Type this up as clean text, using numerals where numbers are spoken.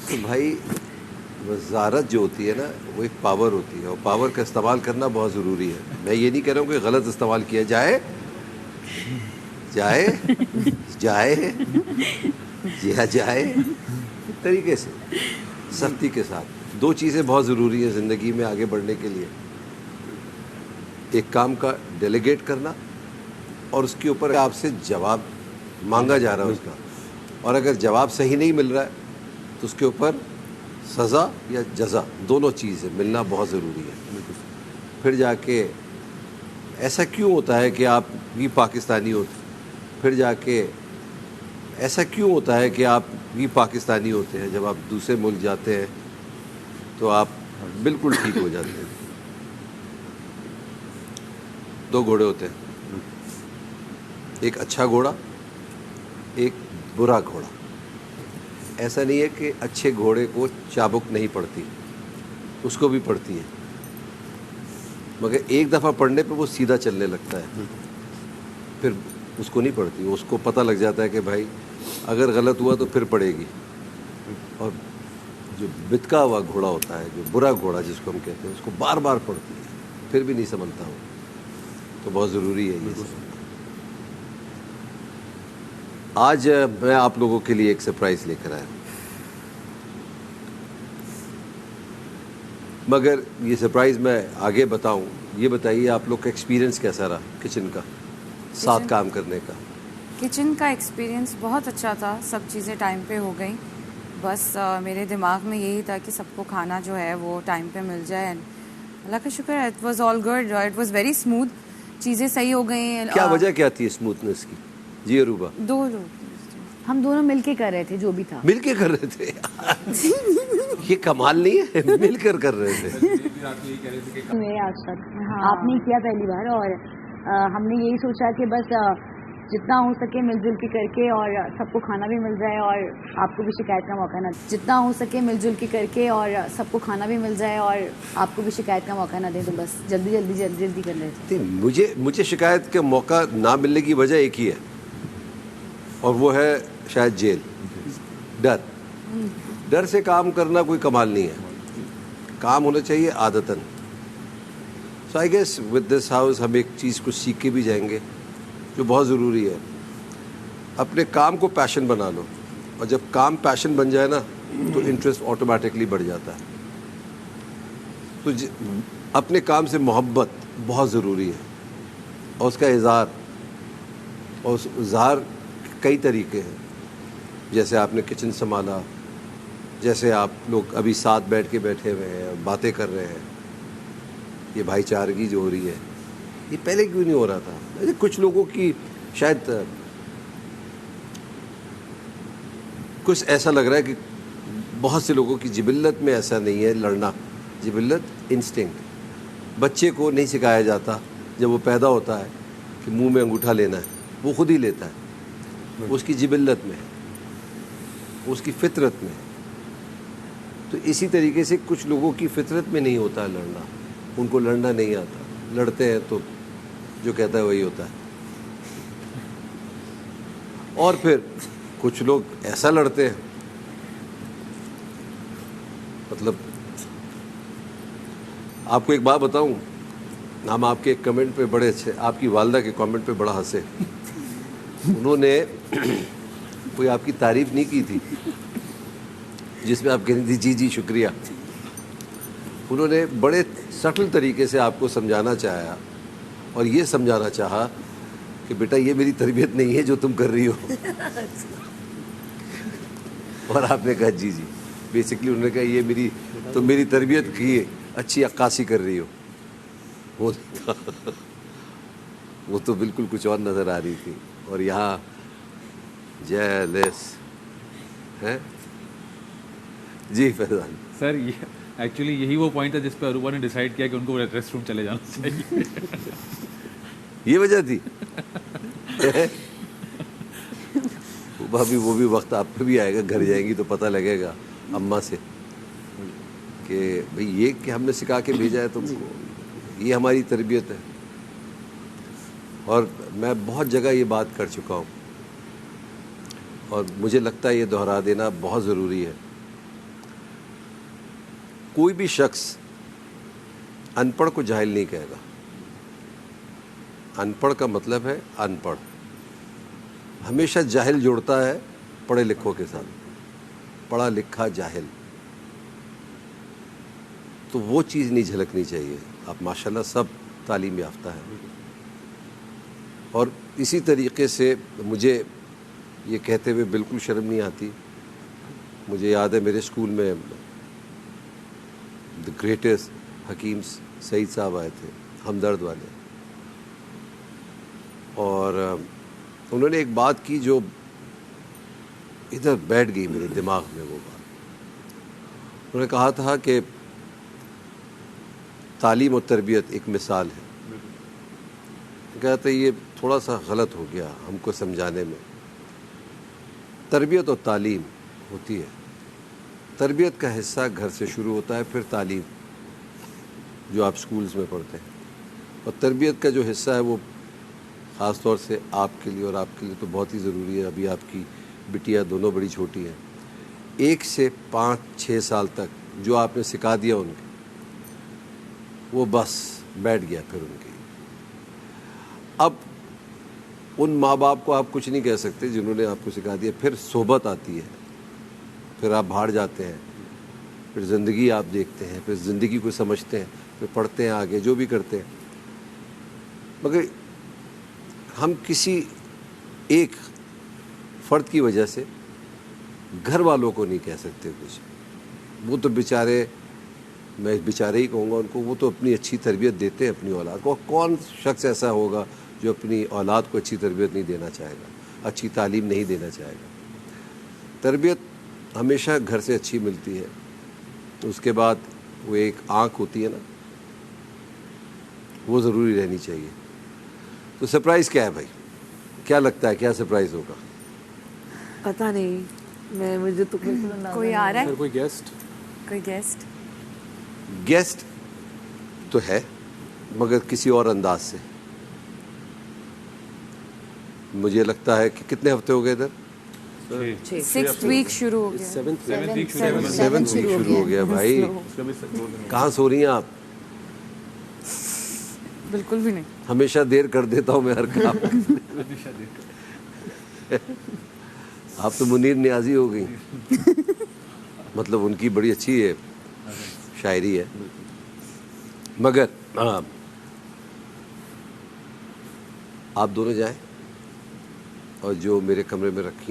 تو بھائی وزارت جو ہوتی ہے نا وہ ایک پاور ہوتی ہے اور پاور کا استعمال کرنا بہت ضروری ہے. میں یہ نہیں کہہ رہا ہوں کہ غلط استعمال کیا جائے جائے جائے جائے طریقے سے سختی کے ساتھ. دو چیزیں بہت ضروری ہیں زندگی میں آگے بڑھنے کے لیے. ایک کام کا ڈیلیگیٹ کرنا اور اس کے اوپر آپ سے جواب مانگا جا رہا ہے اس کا, اور اگر جواب صحیح نہیں مل رہا ہے تو اس کے اوپر سزا یا جزا دونوں چیزیں ملنا بہت ضروری ہے. پھر جا کے ایسا کیوں ہوتا ہے کہ آپ بھی پاکستانی ہوتے, پھر جا کے ایسا کیوں ہوتا ہے کہ آپ بھی پاکستانی ہوتے ہیں, جب آپ دوسرے ملک جاتے ہیں تو آپ بالکل ٹھیک ہو جاتے ہیں. دو گھوڑے ہوتے ہیں, ایک اچھا گھوڑا ایک برا گھوڑا. ایسا نہیں ہے کہ اچھے گھوڑے کو چابک نہیں پڑتی, اس کو بھی پڑتی ہے, مگر ایک دفعہ پڑھنے پہ وہ سیدھا چلنے لگتا ہے, پھر اس کو نہیں پڑتی. اس کو پتہ لگ جاتا ہے کہ بھائی اگر غلط ہوا تو پھر پڑے گی. اور جو بتکا ہوا گھوڑا ہوتا ہے, جو برا گھوڑا جس کو ہم کہتے ہیں, اس کو بار بار پڑتی ہے پھر بھی نہیں سنبھلتا ہو. تو بہت ضروری ہے یہ سب. آج میں آپ لوگوں کے لیے ایک سرپرائز لے کر آیا ہوں, مگر یہ سرپرائز میں آگے بتاؤں. یہ بتائیے آپ لوگ کا ایکسپیرینس کیسا رہا کچن کا, ساتھ کام کرنے کا؟ کچن کا ایکسپیرینس بہت اچھا تھا. سب چیزیں ٹائم پہ ہو گئیں. بس میرے دماغ میں یہی تھا کہ سب کو کھانا جو ہے وہ ٹائم پہ مل جائے. اللہ کا شکر ہے, it was all good, it was very smooth. چیزیں صحیح ہو گئیں. کیا وجہ کیا تھی اسموتھنس کی؟ جی عروبہ. دو لوگ ہم دونوں مل کے کر رہے تھے جو بھی تھا. مل کے کر رہے تھے؟ یہ کمال نہیں ہے, مل کر رہے تھے. آج تک آپ نے کیا پہلی بار, اور ہم نے یہی سوچا کہ بس جتنا ہو سکے مل جل کے کر کے, اور سب کو کھانا بھی مل جائے اور آپ کو بھی شکایت کا موقع نہ, جتنا ہو سکے مل جل کے کر کے اور سب کو کھانا بھی مل جائے اور آپ کو بھی شکایت کا موقع نہ دیں. تو بس جلدی کر رہے تھے. مجھے شکایت کا موقع نہ ملنے کی وجہ ایک ہی ہے, اور وہ ہے شاید جیل. ڈر سے کام کرنا کوئی کمال نہیں ہے, کام ہونا چاہیے عادتاً. So I guess with this house ہم ایک چیز کو سیکھ کے بھی جائیں گے جو بہت ضروری ہے. اپنے کام کو پیشن بنا لو, اور جب کام پیشن بن جائے نا تو انٹرسٹ آٹومیٹکلی بڑھ جاتا ہے. تو اپنے کام سے محبت بہت ضروری ہے, اور اس کا اظہار, اور اس اظہار کئی طریقے ہیں. جیسے آپ نے کچن سنبھالا, جیسے آپ لوگ ابھی ساتھ بیٹھ کے بیٹھے ہوئے ہیں اور باتیں کر رہے ہیں, یہ بھائی چارگی جو ہو رہی ہے, یہ پہلے کیوں نہیں ہو رہا تھا؟ کچھ لوگوں کی شاید کچھ ایسا لگ رہا ہے کہ بہت سے لوگوں کی جبلت میں ایسا نہیں ہے لڑنا. جبلت انسٹنکٹ, بچے کو نہیں سکھایا جاتا جب وہ پیدا ہوتا ہے کہ منہ میں انگوٹھا لینا ہے, وہ خود ہی لیتا ہے. اس کی جبلت میں, اس کی فطرت میں. تو اسی طریقے سے کچھ لوگوں کی فطرت میں نہیں ہوتا ہے لڑنا, ان کو لڑنا نہیں آتا, لڑتے ہیں تو جو کہتا ہے وہی ہوتا ہے. اور پھر کچھ لوگ ایسا لڑتے ہیں, مطلب آپ کو ایک بات بتاؤں, ہم آپ کے ایک کمنٹ پہ بڑے اچھے, آپ کی والدہ کے کمنٹ پہ بڑا ہنسے. انہوں نے کوئی آپ کی تعریف نہیں کی تھی جس میں آپ کہہ رہی تھی جی جی شکریہ. انہوں نے بڑے سٹل طریقے سے آپ کو سمجھانا چاہا, اور یہ سمجھانا چاہا کہ بیٹا یہ میری تربیت نہیں ہے جو تم کر رہی ہو. اور آپ نے کہا جی جی. بیسکلی انہوں نے کہا یہ تم میری تربیت کی اچھی عکاسی کر رہی ہو. وہ تو بالکل کچھ اور نظر آ رہی تھی, اور یہاں جیلس ہے. جی فیضان سر, ایکچولی یہی وہ پوائنٹ تھا جس پہ عروبہ نے ڈیسائیڈ کیا کہ ان کو ریسٹ روم چلے جانا چاہیے. یہ وجہ تھی. وہ بھی وقت آپ پہ بھی آئے گا, گھر جائیں گی تو پتہ لگے گا اماں سے کہ بھئی یہ کہ ہم نے سکھا کے بھیجا ہے تم کو, یہ ہماری تربیت ہے. اور میں بہت جگہ یہ بات کر چکا ہوں, اور مجھے لگتا ہے یہ دہرا دینا بہت ضروری ہے کوئی بھی شخص ان پڑھ کو جاہل نہیں کہے گا. ان پڑھ کا مطلب ہے ان پڑھ. ہمیشہ جاہل جوڑتا ہے پڑھے لکھوں کے ساتھ. پڑھا لکھا جاہل, تو وہ چیز نہیں جھلکنی چاہیے. آپ ماشاءاللہ سب تعلیم یافتہ ہیں, اور اسی طریقے سے مجھے یہ کہتے ہوئے بالکل شرم نہیں آتی. مجھے یاد ہے میرے اسکول میں دی گریٹسٹ حکیم سعید صاحب آئے تھے, ہمدرد والے, اور انہوں نے ایک بات کی جو ادھر بیٹھ گئی میرے دماغ میں. وہ بات انہوں نے کہا تھا کہ تعلیم و تربیت ایک مثال ہے. کہتے یہ تھوڑا سا غلط ہو گیا ہم کو سمجھانے میں. تربیت اور تعلیم ہوتی ہے. تربیت کا حصہ گھر سے شروع ہوتا ہے, پھر تعلیم جو آپ سکولز میں پڑھتے ہیں, اور تربیت کا جو حصہ ہے وہ خاص طور سے آپ کے لیے اور آپ کے لیے تو بہت ہی ضروری ہے. ابھی آپ کی بٹیا دونوں بڑی چھوٹی ہیں. 1 سے 5-6 سال تک جو آپ نے سکھا دیا ان کے, وہ بس بیٹھ گیا پھر ان کی. اب ان ماں باپ کو آپ کچھ نہیں کہہ سکتے جنہوں نے آپ کو سکھا دیا. پھر صحبت آتی ہے, پھر آپ باہر جاتے ہیں, پھر زندگی آپ دیکھتے ہیں, پھر زندگی کو سمجھتے ہیں, پھر پڑھتے ہیں آگے جو بھی کرتے ہیں. مگر ہم کسی ایک فرد کی وجہ سے گھر والوں کو نہیں کہہ سکتے کچھ. وہ تو بیچارے, میں بیچارے ہی کہوں گا ان کو, وہ تو اپنی اچھی تربیت دیتے ہیں اپنی اولاد کو. کون شخص ایسا ہوگا جو اپنی اولاد کو اچھی تربیت نہیں دینا چاہے گا, اچھی تعلیم نہیں دینا چاہے گا. تربیت ہمیشہ گھر سے اچھی ملتی ہے. اس کے بعد وہ ایک آنکھ ہوتی ہے نا, وہ ضروری رہنی چاہیے. تو سرپرائز کیا ہے بھائی, کیا لگتا ہے کیا سرپرائز ہوگا؟ پتہ نہیں, مجھے تو کوئی آ رہا ہے, کوئی گیسٹ؟ کوئی گیسٹ؟ گیسٹ تو ہے مگر کسی اور انداز سے. مجھے لگتا ہے کہ کتنے ہفتے ہو گئے ادھر؟ 6th week شروع ہو گیا. 7th ویک شروع ہو گیا بھائی. کہاں سو رہی ہیں آپ؟ بالکل بھی نہیں. ہمیشہ دیر کر دیتا ہوں میں ہر کام. آپ تو منیر نیازی ہو گئی. مطلب ان کی بڑی اچھی ہے شاعری ہے, مگر آپ دونوں جائیں اور جو میرے کمرے میں رکھی